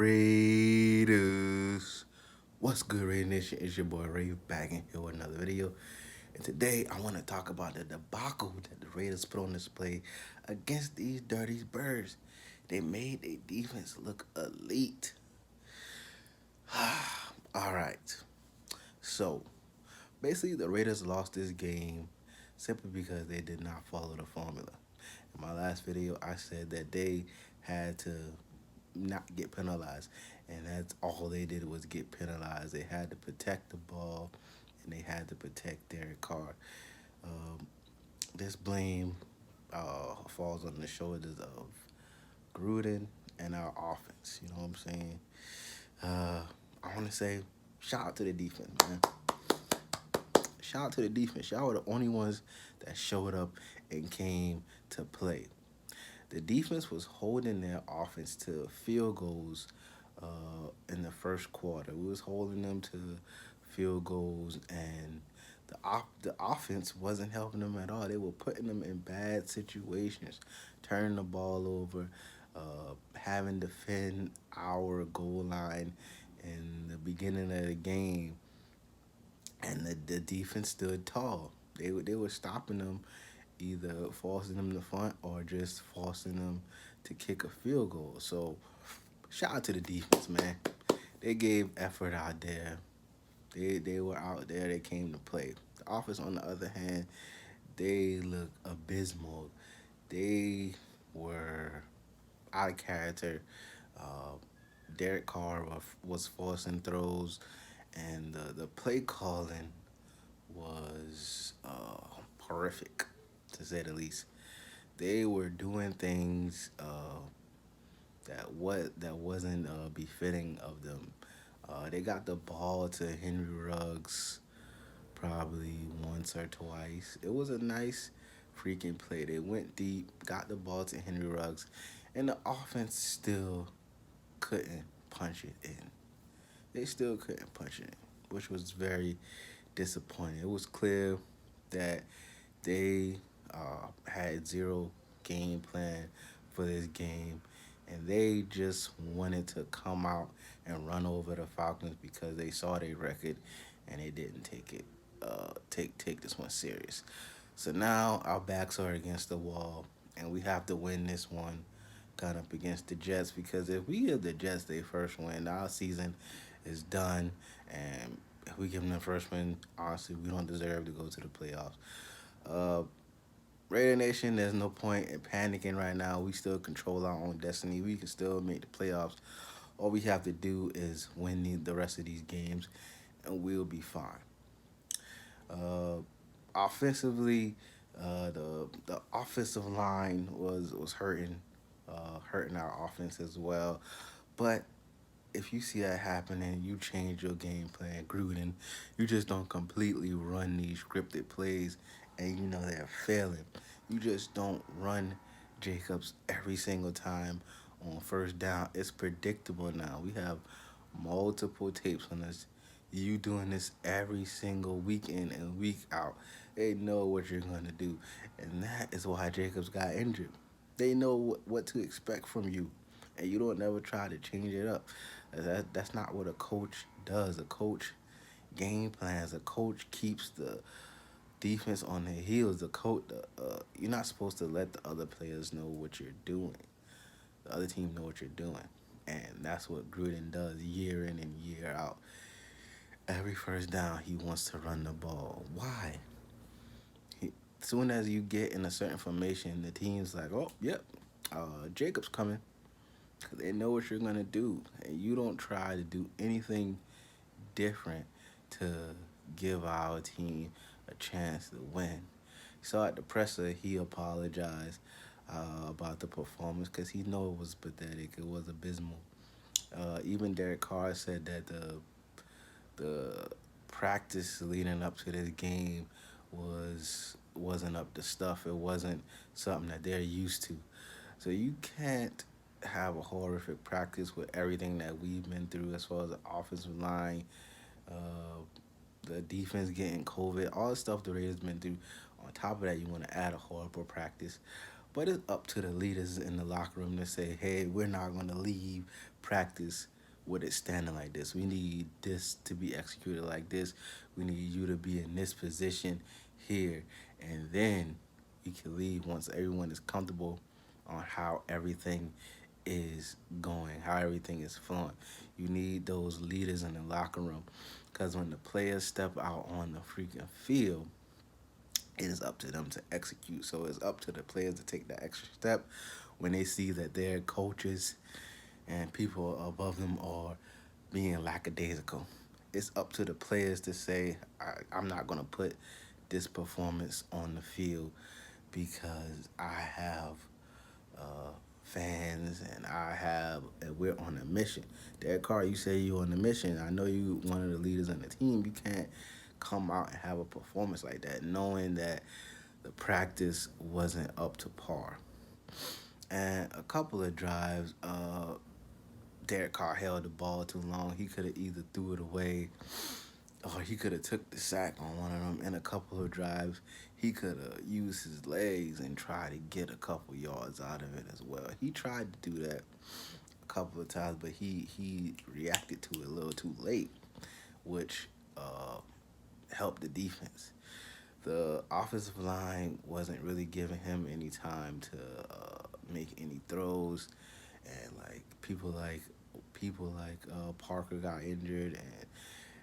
Raiders. What's good, Raider Nation? It's your boy Ray back in here with another video. And today I want to talk about the debacle that the Raiders put on display against these dirty birds. They made their defense look elite. All right. So basically, the Raiders lost this game simply because they did not follow the formula. In my last video, I said that they had to not get penalized, and that's all they did was get penalized. They had to protect the ball, and they had to protect Derek Carr. Um, this blame falls on the shoulders of Gruden and our offense. You know what I'm saying? I want to say shout out to the defense, man. Shout out to the defense. Y'all were the only ones that showed up and came to play. The defense was holding their offense to field goals in the first quarter. We was holding them to field goals, and the offense wasn't helping them at all. They were putting them in bad situations, turning the ball over, having to defend our goal line in the beginning of the game, and the defense stood tall. They were stopping them, either forcing them to front or just forcing them to kick a field goal. So shout out to the defense, man. They gave effort out there. They were out there. They came to play. The offense, on the other hand, they look abysmal. They were out of character. Uh, Derek Carr was forcing throws, and the play calling was horrific, to say the least. They were doing things that wasn't befitting of them. They got the ball to Henry Ruggs probably once or twice. It was a nice freaking play. They went deep, got the ball to Henry Ruggs, and the offense still couldn't punch it in. They still couldn't punch it in, which was very disappointing. It was clear that they had zero game plan for this game, and they just wanted to come out and run over the Falcons because they saw their record and they didn't take this one serious. So now our backs are against the wall, and we have to win this one kind of against the Jets, because if we give the Jets their first win, our season is done, and if we give them the first win, honestly, we don't deserve to go to the playoffs. Uh, Raider Nation, there's no point in panicking right now. We still control our own destiny. We can still make the playoffs. All we have to do is win the rest of these games, and we'll be fine. Uh, Offensively, the offensive line was hurting our offense as well. But if you see that happening, you change your game plan, Gruden. You just don't completely run these scripted plays, and you know they're failing. You just don't run Jacobs every single time on first down. It's predictable now. We have multiple tapes on this. You doing this every single week in and week out. They know what you're going to do, and that is why Jacobs got injured. They know what to expect from you, and you don't never try to change it up. That's not what a coach does. A coach game plans. A coach keeps the defense on their heels. You're not supposed to let the other players know what you're doing. The other team know what you're doing, and that's what Gruden does year in and year out. Every first down, he wants to run the ball. Why? As soon as you get in a certain formation, the team's like, oh, yep, Jacob's coming. They know what you're going to do, and you don't try to do anything different to give our team a chance to win. So at the presser, he apologized about the performance because he knew it was pathetic. It was abysmal. Even Derek Carr said that the practice leading up to this game wasn't up to stuff. It wasn't something that they're used to. So you can't have a horrific practice with everything that we've been through as far as the offensive line, uh, the defense getting COVID, all the stuff the Raiders been through. On top of that, you want to add a horrible practice. But it's up to the leaders in the locker room to say, hey, we're not going to leave practice with it standing like this. We need this to be executed like this. We need you to be in this position here. And then we can leave once everyone is comfortable on how everything is going, how everything is flowing. You need those leaders in the locker room because when the players step out on the freaking field, it is up to them to execute. So it's up to the players to take that extra step when they see that their coaches and people above them are being lackadaisical. It's up to the players to say, I'm not going to put this performance on the field because I have fans and we're on a mission. Derek Carr, you say you're on a mission. I know you one of the leaders on the team. You can't come out and have a performance like that knowing that the practice wasn't up to par. And a couple of drives, Derek Carr held the ball too long. He could have either threw it away or he could have took the sack on one of them. In a couple of drives, he could have used his legs and tried to get a couple yards out of it as well. He tried to do that a couple of times, but he reacted to it a little too late, which helped the defense. The offensive line wasn't really giving him any time to make any throws, and people like Parker got injured, and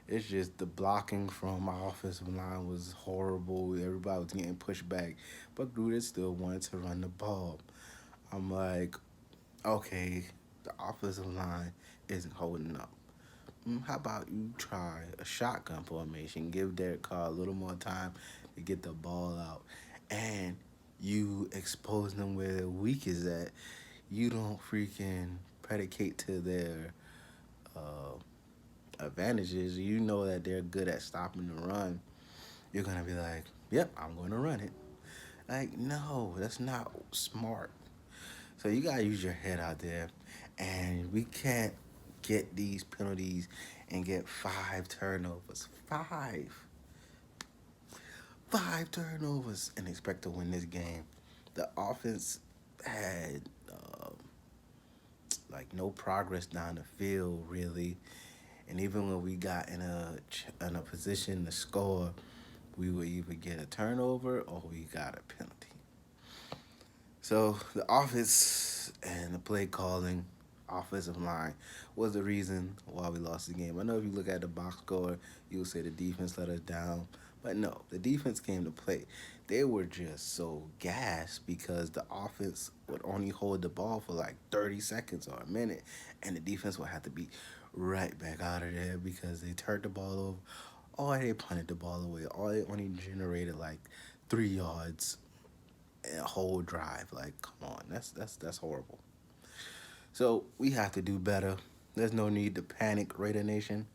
it's just the blocking from our offensive line was horrible. Everybody was getting pushed back, but Gruden still wanted to run the ball. I'm like, okay, the offensive line isn't holding up. How about you try a shotgun formation? Give Derek Carr a little more time to get the ball out, and you expose them where their weak is at. You don't freaking predicate to their uh, advantages. You know that they're good at stopping the run. You're gonna be like, "Yep, I'm gonna run it." Like, no, that's not smart. So you gotta use your head out there, and we can't get these penalties and get 5 turnovers. Five turnovers, and expect to win this game. The offense had like no progress down the field really, and even when we got in a position to score, we would either get a turnover or we got a penalty. So the offense and the play calling, offensive line, was the reason why we lost the game. I know if you look at the box score, you'll say the defense let us down. But no, the defense came to play. They were just so gassed because the offense would only hold the ball for like 30 seconds or a minute, and the defense would have to be right back out of there because they turned the ball over, or they punted the ball away, or they only generated like 3 yards a whole drive. Like, come on, that's horrible. So we have to do better. There's no need to panic, Raider Nation.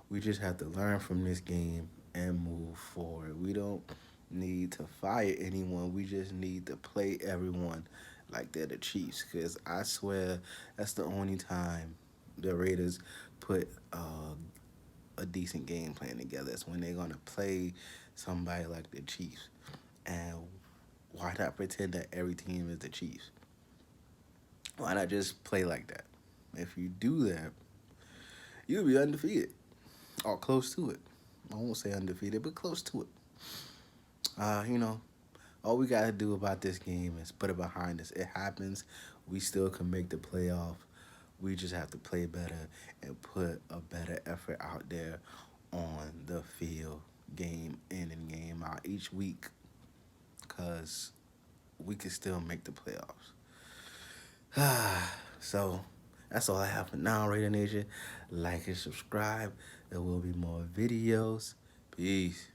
We just have to learn from this game and move forward. We don't need to fire anyone. We just need to play everyone like they're the Chiefs. Because I swear that's the only time the Raiders put a decent game plan together. It's when they're going to play somebody like the Chiefs. And why not pretend that every team is the Chiefs? Why not just play like that? If you do that, you'll be undefeated or close to it. I won't say undefeated, but close to it. You know, all we got to do about this game is put it behind us. It happens. We still can make the playoff. We just have to play better and put a better effort out there on the field, game in and game out each week, because we can still make the playoffs. So that's all I have for now, Raider Nation. Like and subscribe. There will be more videos. Peace.